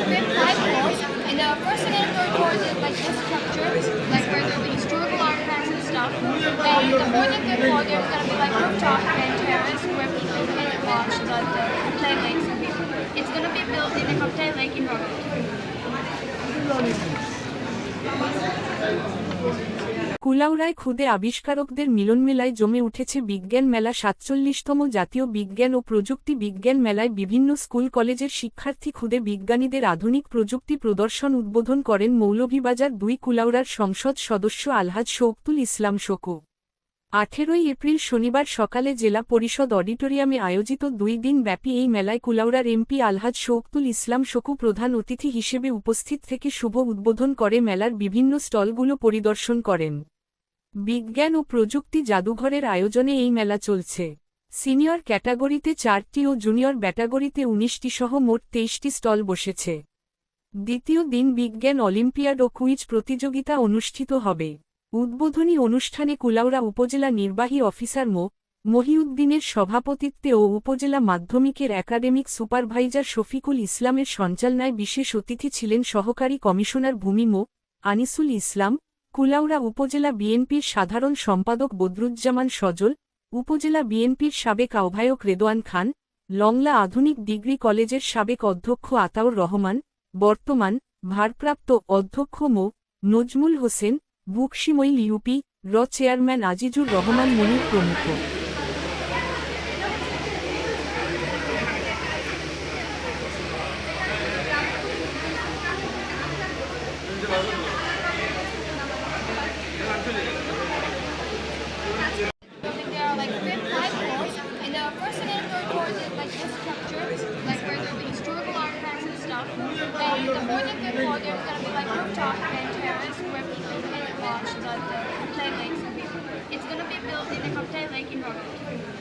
we have five floors. In the first and third floors is like this structure, like where there'll be historical artifacts and stuff. And the fourth and fifth floor there's gonna be like rooftop and terrace where people can watch the Hotel Lakes and be. It's gonna be built in the Hotel Lake in Rockford. কুলাউড়ায় খুদে আবিষ্কারকদের মিলনমেলায় জমে উঠেছে বিজ্ঞান মেলা ৪৭তম জাতীয় বিজ্ঞান ও প্রযুক্তি বিজ্ঞান মেলায় বিভিন্ন স্কুল কলেজের শিক্ষার্থী খুদে বিজ্ঞানীদের আধুনিক প্রযুক্তি প্রদর্শন উদ্বোধন করেন মৌলভীবাজার ২ কুলাউড়ার সংসদ সদস্য আলহাজ শৌকতুল ইসলাম শোকু। ১৮ এপ্রিল শনিবার সকালে জেলা পরিষদ অডিটোরিয়ামে আয়োজিত ২ দিন ব্যাপী এই মেলায় কুলাউড়ার এমপি আলহাজ শৌকতুল ইসলাম শোকু প্রধান অতিথি হিসেবে উপস্থিত থেকে শুভ উদ্বোধন করে মেলার বিভিন্ন স্টলগুলো পরিদর্শন করেন। বিজ্ঞান ও প্রযুক্তি জাদুঘরের আয়োজনে এই মেলা চলছে। সিনিয়র ক্যাটাগরিতে ৪টি ও জুনিয়র ক্যাটাগরিতে ১৯টি সহ মোট ২৩টি স্টল বসেছে। দ্বিতীয় দিন বিজ্ঞান অলিম্পিয়াড ও কুইজ প্রতিযোগিতা অনুষ্ঠিত হবে। উদ্বোধনী অনুষ্ঠানে কুলাউড়া উপজেলা নির্বাহী অফিসার মহিউদ্দিনের সভাপতিত্বে ও উপজেলা মাধ্যমিকের একাডেমিক সুপারভাইজার শফিকুল ইসলামের সঞ্চালনায় বিশেষ অতিথি ছিলেন সহকারী কমিশনার ভূমি আনিসুল ইসলাম, কুলাউড়া উপজেলা বিএনপির সাধারণ সম্পাদক বদরুজ্জামান সজল, উপজেলা বিএনপির সাবেক আহ্বায়ক রেদোয়ান খান, লংলা আধুনিক ডিগ্রি কলেজের সাবেক অধ্যক্ষ আতাউর রহমান, বর্তমান ভারপ্রাপ্ত অধ্যক্ষ নজমুল হোসেন, বুকশিমইল ইউপি চেয়ারম্যান আজিজুর রহমান মনির প্রমুখ। There are like we have five floors. In the first and third floors is like this structure, like where there'll be historical artifacts and stuff. And the fourth and fifth floor there's gonna be like rooftop and terrace where people can watch the Hotel Lakes and be. It's gonna be built in the Hotel Lake in Rockford.